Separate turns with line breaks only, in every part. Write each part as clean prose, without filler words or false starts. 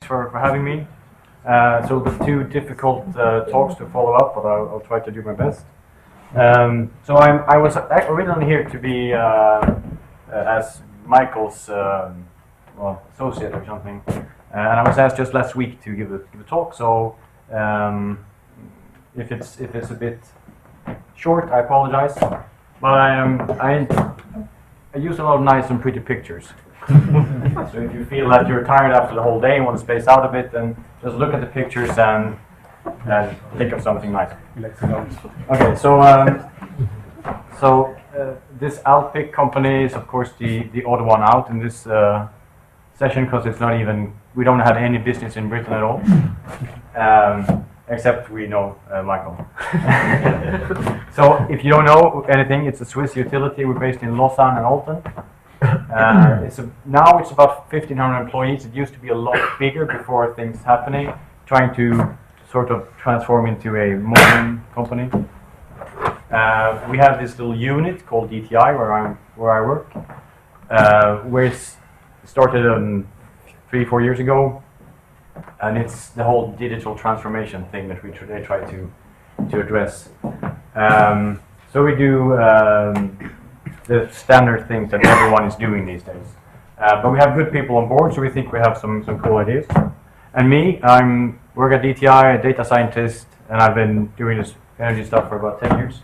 for having me. So the two difficult talks to follow up, but I'll try to do my best. So I was originally here to be as Michael's associate or something, and I was asked just last week to give a talk. So if it's a bit short, I apologize. But I use a lot of nice and pretty pictures. So if you feel that you're tired after the whole day and want to space out a bit, then just look at the pictures and think of something nice. Okay, so this Alpiq company is of course the odd one out in this session, because it's not even, we don't have any business in Britain at all, except we know Michael. So if you don't know anything, it's a Swiss utility. We're based in Lausanne and Olten. Now it's about 1,500 employees. It used to be a lot bigger before things happening, trying to sort of transform into a modern company. We have this little unit called DTI where I work, where it started 3-4 years ago, and it's the whole digital transformation thing that they try to address. So we do the standard things that everyone is doing these days. But we have good people on board, so we think we have some cool ideas. And me, I work at DTI, a data scientist, and I've been doing this energy stuff for about 10 years.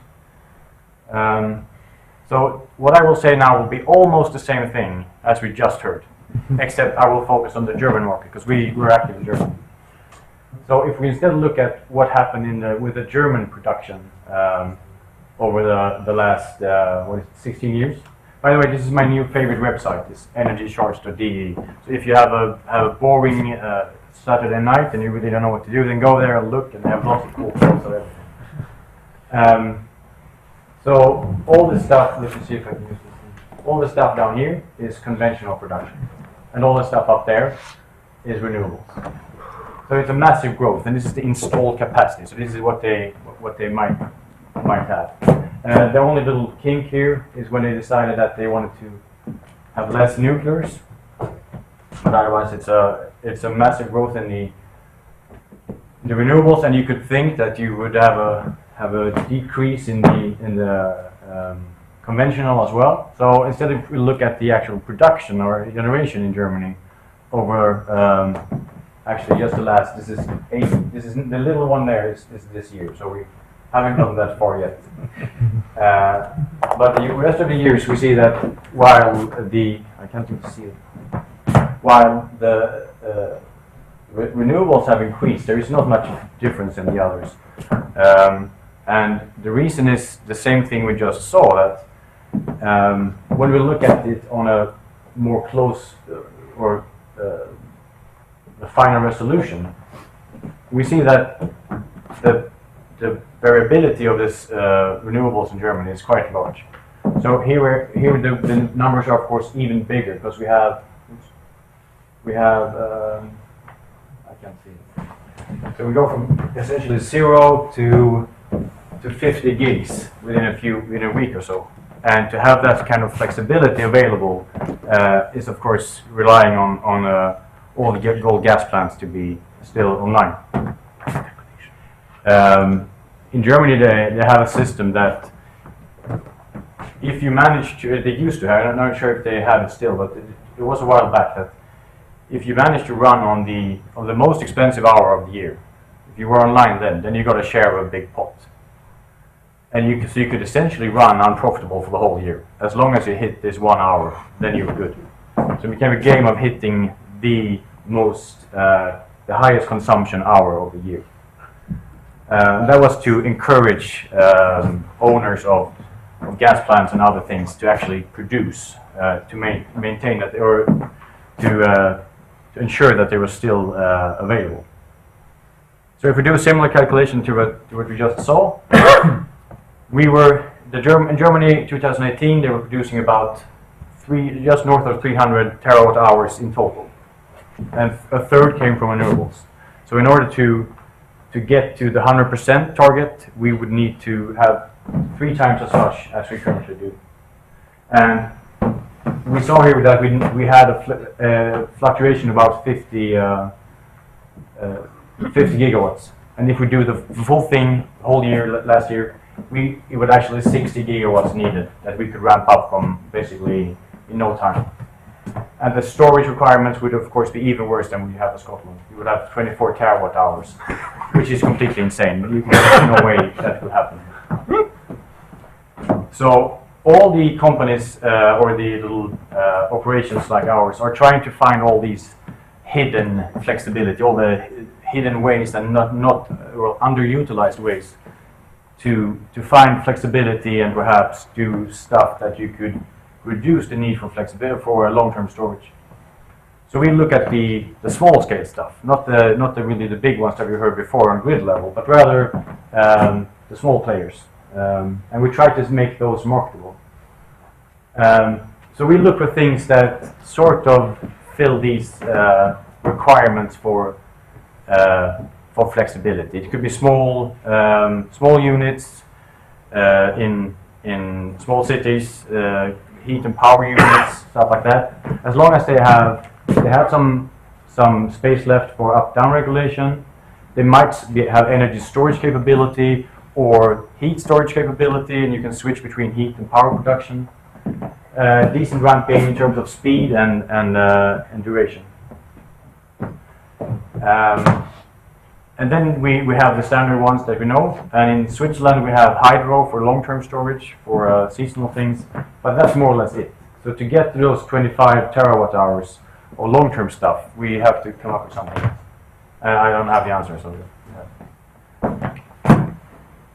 So what I will say now will be almost the same thing as we just heard, except I will focus on the German market, because we're active in Germany. So if we instead look at what happened with the German production over the last 16 years. By the way, this is my new favorite website, is energycharge.de. So if you have a boring Saturday night and you really don't know what to do, then go there and look, and they have lots of cool photos of everything. So all this stuff, let me see if I can use this. All the stuff down here is conventional production, and all the stuff up there is renewables. So it's a massive growth, and this is the installed capacity. So this is what they might have. The only little kink here is when they decided that they wanted to have less nuclears, but otherwise it's a massive growth in the renewables, and you could think that you would have a decrease in the conventional as well. So instead, if we look at the actual production or generation in Germany over actually just the last, this is the little one there is this year, so we haven't gone that far yet. But the rest of the years we see that while the renewables have increased, there is not much difference in the others. And the reason is the same thing we just saw, that when we look at it on a more close or a finer resolution, we see that the variability of this renewables in Germany is quite large. So here the numbers are of course even bigger, because we have I can't see it. So we go from essentially 0 to 50 gigs within a week or so, and to have that kind of flexibility available is of course relying on all the gold gas plants to be still online. In Germany, they have a system that if you manage to, they used to have, I'm not sure if they have it still, but it was a while back, that if you managed to run on the most expensive hour of the year, if you were online then you got a share of a big pot. And so you could essentially run unprofitable for the whole year. As long as you hit this 1 hour, then you were good. So it became a game of hitting the highest consumption hour of the year. That was to encourage owners of gas plants and other things to actually produce, to maintain that, or to ensure that they were still available. So if we do a similar calculation to what we just saw, in Germany 2018 they were producing about just north of 300 terawatt hours in total, and a third came from renewables. So in order to get to the 100% target, we would need to have 3 times as much as we currently do. And we saw here that we had a fluctuation about 50 50 gigawatts. And if we do the full thing, whole year, last year, it would actually 60 gigawatts needed that we could ramp up from basically in no time. And the storage requirements would of course be even worse than we have in Scotland. You would have 24 terawatt hours, which is completely insane. There's no way that could happen. So all the companies or the little operations like ours are trying to find all these hidden flexibility, all the hidden ways and not underutilized ways to find flexibility and perhaps do stuff that you could reduce the need for flexibility for long-term storage. So we look at the small scale stuff, not the really the big ones that we heard before on grid level, but rather the small players, and we try to make those marketable. So we look for things that sort of fill these requirements for flexibility. It could be small units in small cities, heat and power units, stuff like that. As long as they have some space left for up-down regulation, they might have energy storage capability or heat storage capability, and you can switch between heat and power production. Decent ramping in terms of speed and duration. And then we have the standard ones that we know. And in Switzerland we have hydro for long-term storage for seasonal things, but that's more or less it. So to get to those 25 terawatt hours or long-term stuff, we have to come up with something. I don't have the answer.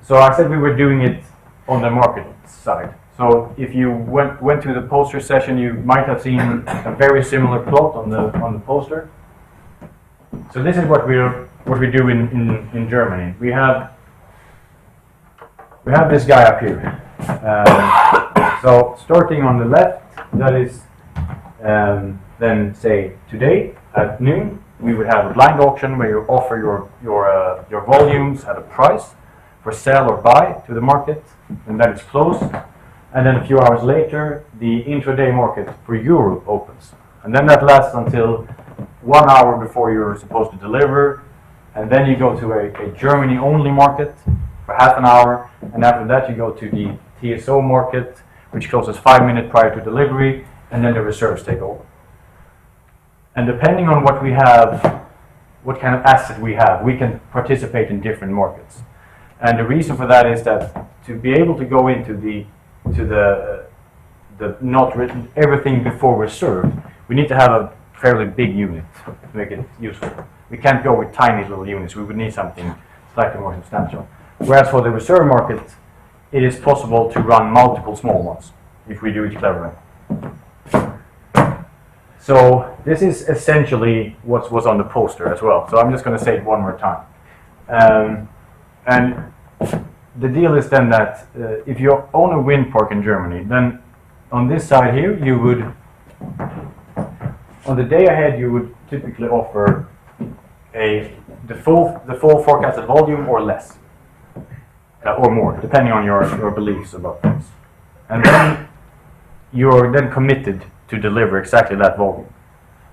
So I said we were doing it on the market side. So if you went to the poster session, you might have seen a very similar plot on the poster. So this is what we do in Germany. We have this guy up here. So starting on the left, that is then say today at noon, we would have a blind auction where you offer your volumes at a price for sell or buy to the market, and then it's closed. And then a few hours later, the intraday market for Europe opens. And then that lasts until 1 hour before you're supposed to deliver. And then you go to a Germany-only market for half an hour. And after that, you go to the TSO market, which closes 5 minutes prior to delivery. And then the reserves take over. And depending on what we have, what kind of asset we have, we can participate in different markets. And the reason for that is that to be able to go into the not written everything before reserve, we need to have a fairly big unit to make it useful. We can't go with tiny little units. We would need something slightly more substantial. Whereas for the reserve market, it is possible to run multiple small ones if we do it cleverly. So this is essentially what was on the poster as well. So I'm just going to say it one more time. And the deal is then that if you own a wind park in Germany, then on this side here, you would, on the day ahead, you would typically offer the full forecasted volume or less, or more, depending on your beliefs about things. And then you're then committed to deliver exactly that volume.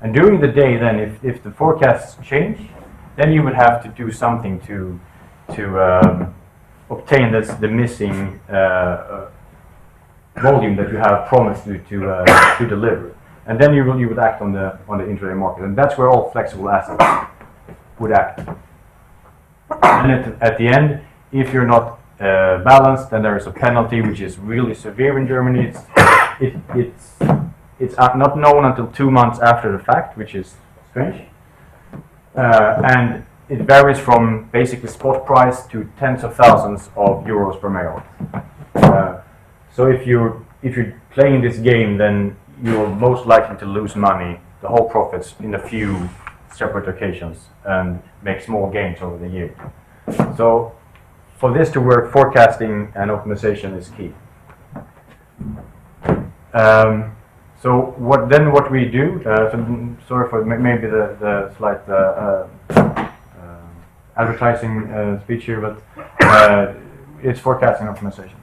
And during the day, then, if the forecasts change, then you would have to do something to obtain the missing volume that you have promised to deliver, and then you would act on the intraday market, and that's where all flexible assets would act. And at the end, if you're not balanced, then there is a penalty which is really severe in Germany. It's not known until 2 months after the fact, which is strange, and it varies from basically spot price to tens of thousands of euros per megawatt. So if you're playing this game, then you're most likely to lose money, the whole profits, in a few separate occasions, and make small gains over the year. So for this to work, forecasting and optimization is key. So what we do? Sorry for maybe the slight advertising speech here, but it's forecasting optimization.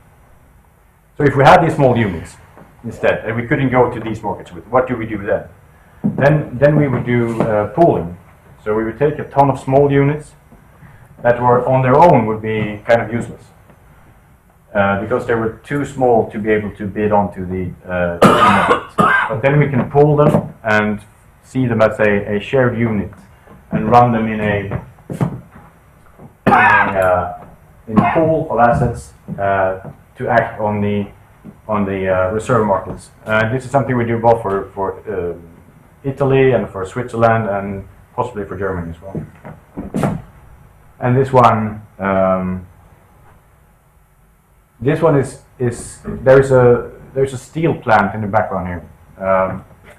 So if we had these small units instead, and we couldn't go to these markets with, what do we do then? Then we would do pooling. So we would take a ton of small units that were on their own would be kind of useless because they were too small to be able to bid onto the market. But then we can pull them and see them as a shared unit and run them in a pool of assets to act on the reserve markets. This is something we do both for Italy and for Switzerland and possibly for Germany as well. And this one is there's a steel plant in the background here,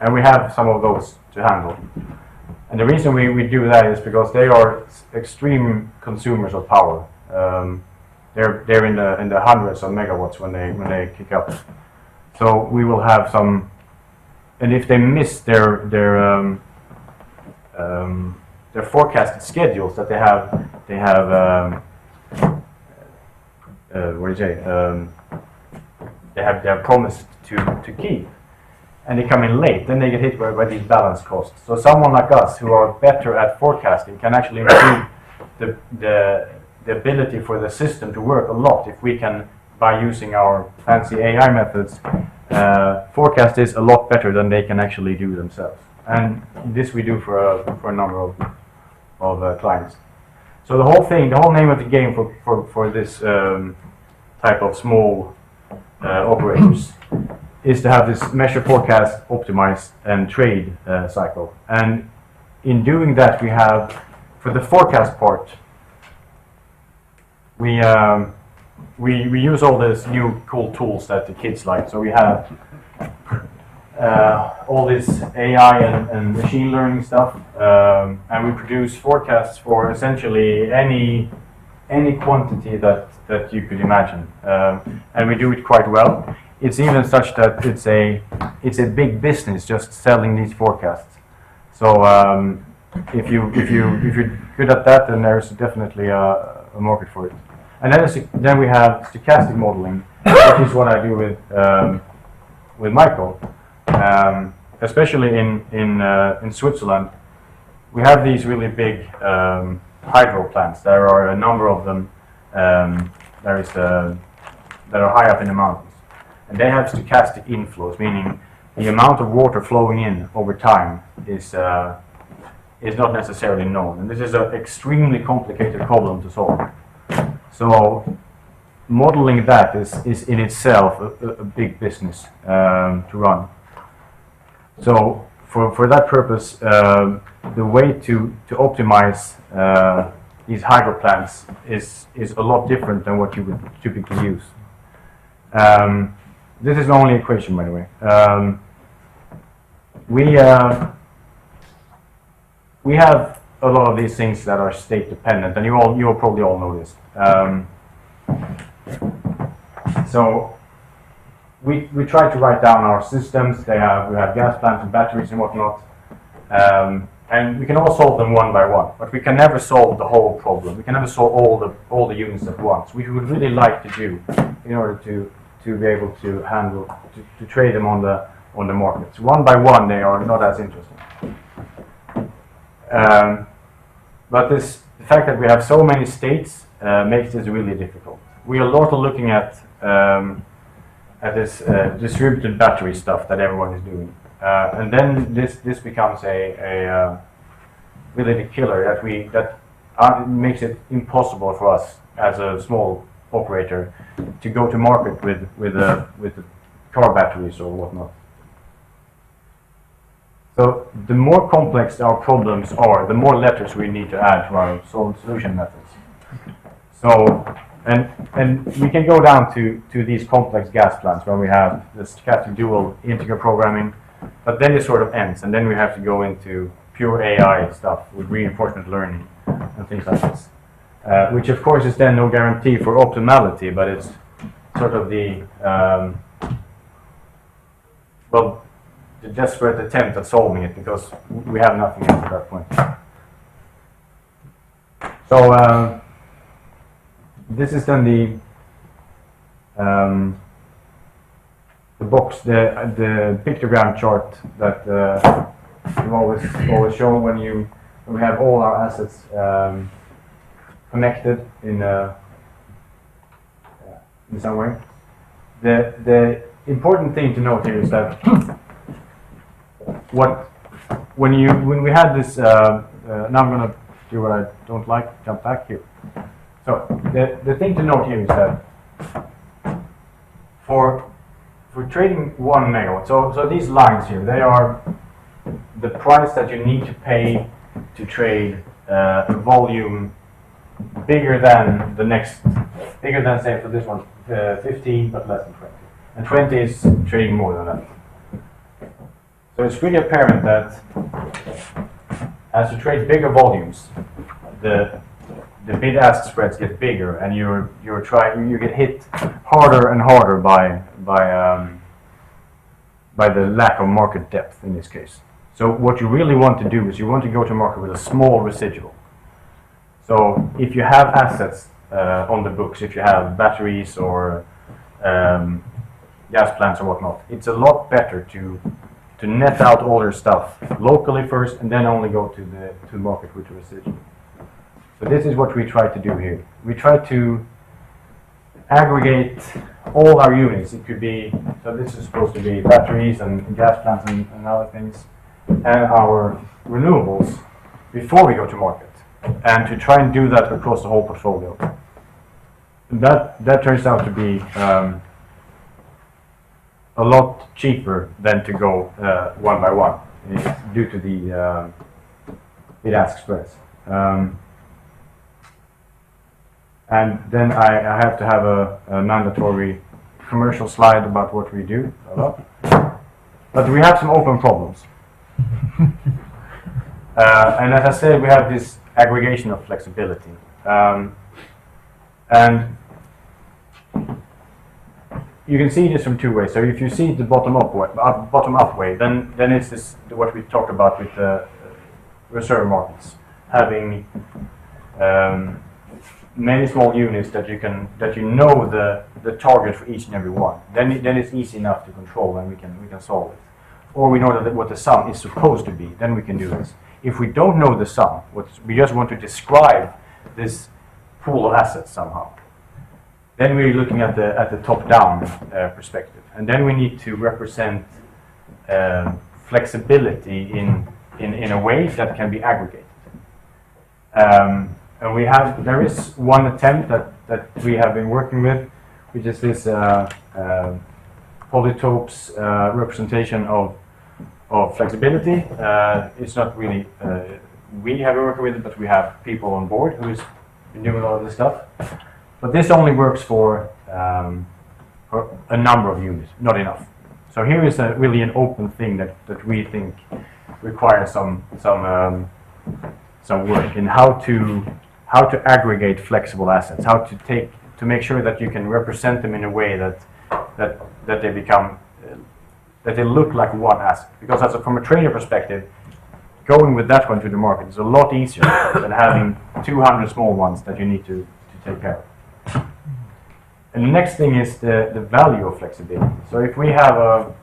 and we have some of those to handle. And the reason we do that is because they are extreme consumers of power. They're in the hundreds of megawatts when they kick up. So we will have some, and if they miss their forecasted schedules that they have what do you say? They have promised to keep, and they come in late, then they get hit by these balance costs. So someone like us who are better at forecasting can actually improve the ability for the system to work a lot if we can, by using our fancy AI methods, forecast this a lot better than they can actually do themselves. And this we do for a number of clients. So the whole name of the game for this type of small operators is to have this measure, forecast, optimize, and trade cycle. And in doing that, we have, for the forecast part, we use all these new cool tools that the kids like. So we have all this AI and machine learning stuff, and we produce forecasts for essentially any quantity that you could imagine, and we do it quite well. It's even such that it's a big business just selling these forecasts. So if you're good at that, then there's definitely a market for it. And then we have stochastic modeling, which is what I do with Michael. Especially in Switzerland, we have these really big hydro plants. There are a number of them that are high up in the mountains, and they have stochastic inflows, meaning the amount of water flowing in over time is not necessarily known, and this is an extremely complicated problem to solve. So modeling that is in itself a big business to run. So for that purpose, the way to optimize these hydro plants is a lot different than what you would typically use. This is the only equation, by the way. We have a lot of these things that are state dependent, and you will probably all know this. So we try to write down our systems. We have gas plants and batteries and whatnot, and we can all solve them one by one. But we can never solve the whole problem. We can never solve all the units at once. We would really like to do in order to be able to handle to trade them on the markets. One by one, they are not as interesting. But the fact that we have so many states makes this really difficult. We are a lot looking at this distributed battery stuff that everyone is doing, and then this becomes a really the killer that makes it impossible for us as a small operator to go to market with car batteries or whatnot. So the more complex our problems are, the more letters we need to add to our solution methods. So, and we can go down to these complex gas plants where we have the stochastic dual integer programming, but then it sort of ends, and then we have to go into pure AI stuff with reinforcement learning and things like this, which of course is then no guarantee for optimality, but it's sort of the the desperate attempt at solving it, because we have nothing else at that point. So this is then the box, the pictogram chart that you always show when you we have all our assets connected in some way. The important thing to note here is that when we had this, now I'm going to do what I don't like, jump back here. So the thing to note here is that for trading 1 megawatt, so these lines here, they are the price that you need to pay to trade a volume bigger than say for this one 15 but less than 20, and 20 is trading more than that. So it's really apparent that as you trade bigger volumes, the bid-ask spreads get bigger, and you get hit harder and harder by the lack of market depth in this case. So what you really want to do is you want to go to market with a small residual. So if you have assets on the books, if you have batteries or gas plants or whatnot, it's a lot better to net out all your stuff locally first and then only go to the market with the residual. So this is what we try to do here. We try to aggregate all our units. It could be, so this is supposed to be batteries and gas plants and other things, and our renewables before we go to market, and to try and do that across the whole portfolio. That turns out to be a lot cheaper than to go one by one due to the bid-ask spreads. And then I have to have a mandatory commercial slide about what we do. But we have some open problems. And as I said, we have this aggregation of flexibility. And you can see this from two ways. So if you see the bottom up way, then it's this what we talked about with the reserve markets, having many small units that you know the target for each and every one. Then it's easy enough to control, and we can solve it. Or we know that what the sum is supposed to be, then we can do this. If we don't know the sum, we just want to describe this pool of assets somehow, then we're looking at the top-down perspective, and then we need to represent flexibility in a way that can be aggregated. And there is one attempt that we have been working with, which is this Polytope's representation of flexibility. It's not really we have been working with it, but we have people on board who's been doing a lot of this stuff. But this only works for a number of units, not enough. So here is really an open thing that we think requires some work in how to aggregate flexible assets, how to make sure that you can represent them in a way that they become that they look like one asset. Because from a trader perspective, going with that one to the market is a lot easier than having 200 small ones that you need to take care of. And the next thing is the value of flexibility. So if we are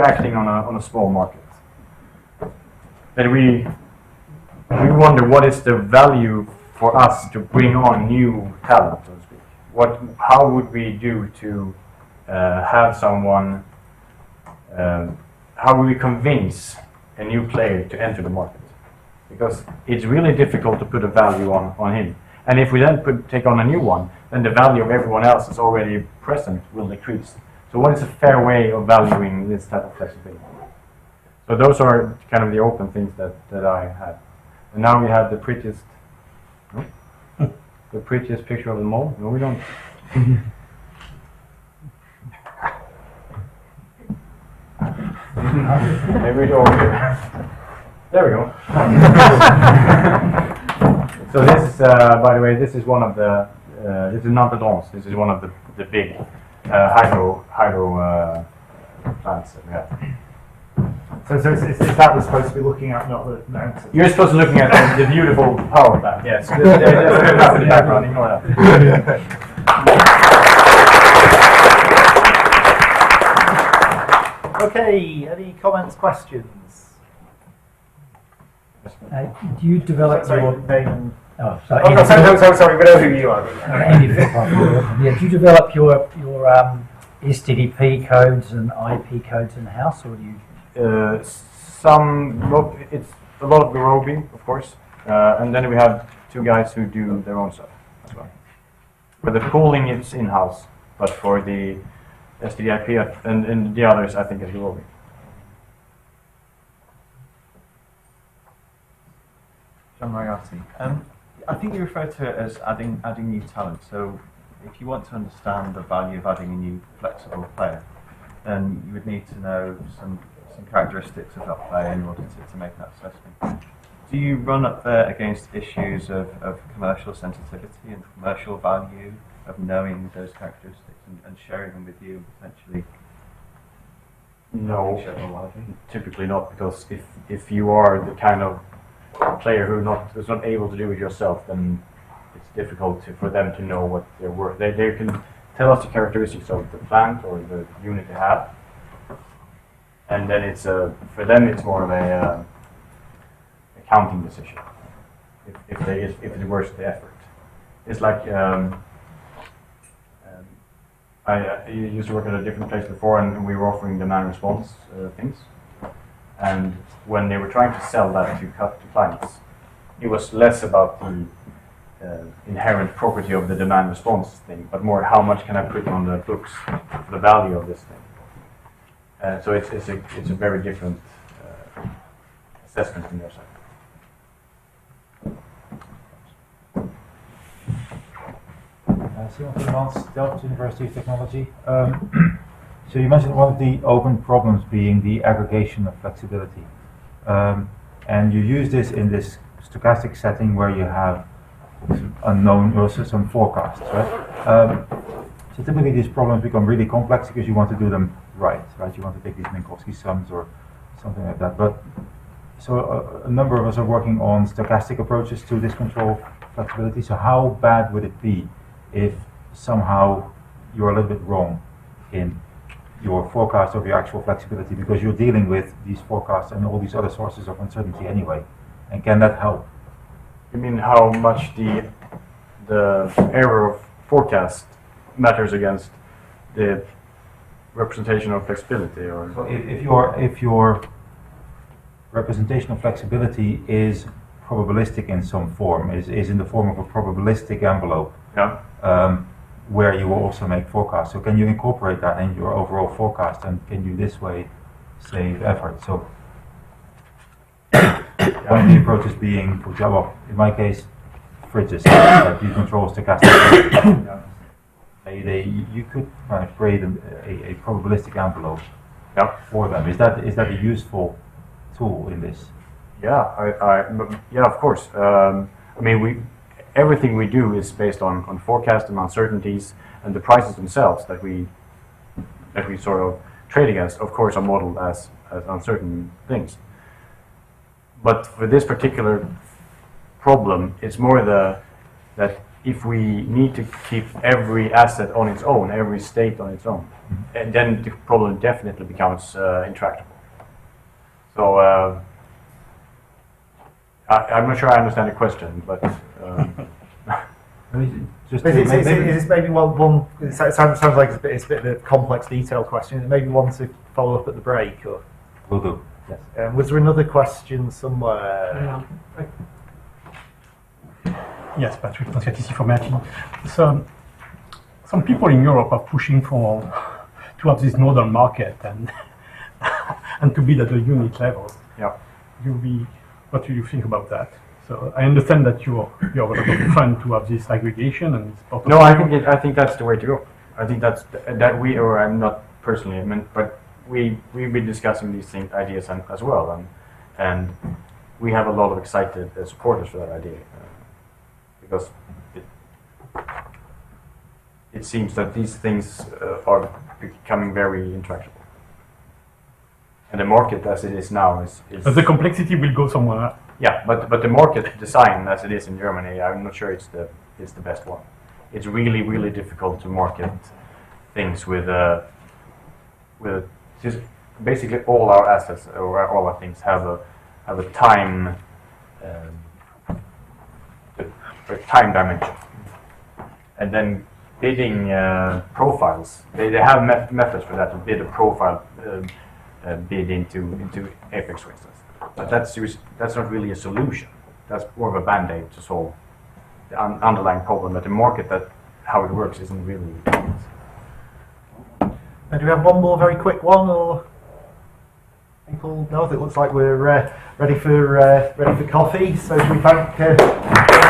acting on a small market, then we wonder what is the value for us to bring on new talent, so to speak. How would we do to have someone? How would we convince a new player to enter the market? Because it's really difficult to put a value on him. And if we then take on a new one, then the value of everyone else that's already present will decrease. So what is a fair way of valuing this type of flexibility? So those are kind of the open things that I had. And now we have the prettiest picture of them all. No, we don't. Maybe we go over here. There we go. So this is, by the way, this is one of the. This is Nantes. This is one of the big hydro plants that we have.
So is that we're supposed to be looking at, not the mountains?
You're supposed to be looking at the beautiful power plant. Yes. There's a good map in the background. Ignore that.
Okay, any comments, questions?
Do you develop your...
name.
Oh, sorry.
Oh, sorry, we know who you are.
Andy yeah, do you develop your STDP codes and IP codes in house, or do you?
It's a lot of Garobi, of course, and then we have two guys who do their own stuff as well. For the pooling, it's in-house, but for the STDIP and the others, I think it's Garobi.
John Moriarty. I think you referred to it as adding new talent. So if you want to understand the value of adding a new flexible player, then you would need to know some characteristics of that player in order to make that assessment. Do you run up there against issues of commercial sensitivity and commercial value of knowing those characteristics and sharing them with you and potentially?
No, typically not, because if you are the kind of player who's not able to do it yourself, then it's difficult for them to know what they're worth. They can tell us the characteristics of the plant or the unit they have, and then it's for them it's more of a accounting decision if it's worth the effort. It's like I used to work at a different place before, and we were offering demand response things. And when they were trying to sell that to clients, it was less about the inherent property of the demand response thing, but more how much can I put on the books for the value of this thing. So it's a very different assessment from their side.
Simon Vermans, Delft University of Technology. So you mentioned one of the open problems being the aggregation of flexibility. And you use this in this stochastic setting where you have unknown, also some forecasts, right? So typically these problems become really complex because you want to do them right? You want to take these Minkowski sums or something like that. But so a number of us are working on stochastic approaches to this control flexibility. So how bad would it be if somehow you're a little bit wrong in your forecast of your actual flexibility, because you're dealing with these forecasts and all these other sources of uncertainty anyway? And can that help?
You mean how much the error of forecast matters against the representation of flexibility, or?
So if your representation of flexibility is probabilistic in some form, is in the form of a probabilistic envelope,
yeah.
Where you will also make forecasts. So can you incorporate that in your overall forecast, and can you this way save effort? So one of the approaches being, for example, in my case, fridges that you control stochastic. You could kind of create a probabilistic envelope for them. Is that a useful tool in this?
Yeah, yeah, of course. I mean, everything we do is based on forecasts and uncertainties, and the prices themselves that we sort of trade against, of course, are modeled as uncertain things. But for this particular problem, it's more that if we need to keep every asset on its own, every state on its own, and then the problem definitely becomes intractable. So I'm not sure I understand the question, but
Just
is this maybe one? It sounds like it's a bit of a complex, detailed question. Maybe one to follow up at the break, or
will do. Yes.
Was there another question somewhere?
Yes, Patrick Consiatisi from Alpiq. So, some people in Europe are pushing to have this nodal market and to build at the unit level.
yeah.
What do you think about that? So I understand that you have a lot of fun to have this aggregation and it's part of.
No, I think that's the way to go. I think that I'm not personally, but we've been discussing these ideas as well, and we have a lot of excited supporters for that idea, because it seems that these things are becoming very intractable. And the market as it is now is
But the complexity will go somewhere.
Yeah, but the market design as it is in Germany, I'm not sure it's the best one. It's really difficult to market things with just basically all our assets or all our things have a time the time dimension. And then bidding profiles, they have methods for that to bid a profile bid into Apex, for instance. But that's not really a solution. That's more of a band-aid to solve the underlying problem. But the market, how it works, isn't really.
Do we have one more very quick one, or people? No, it looks like we're ready for coffee. So should we thank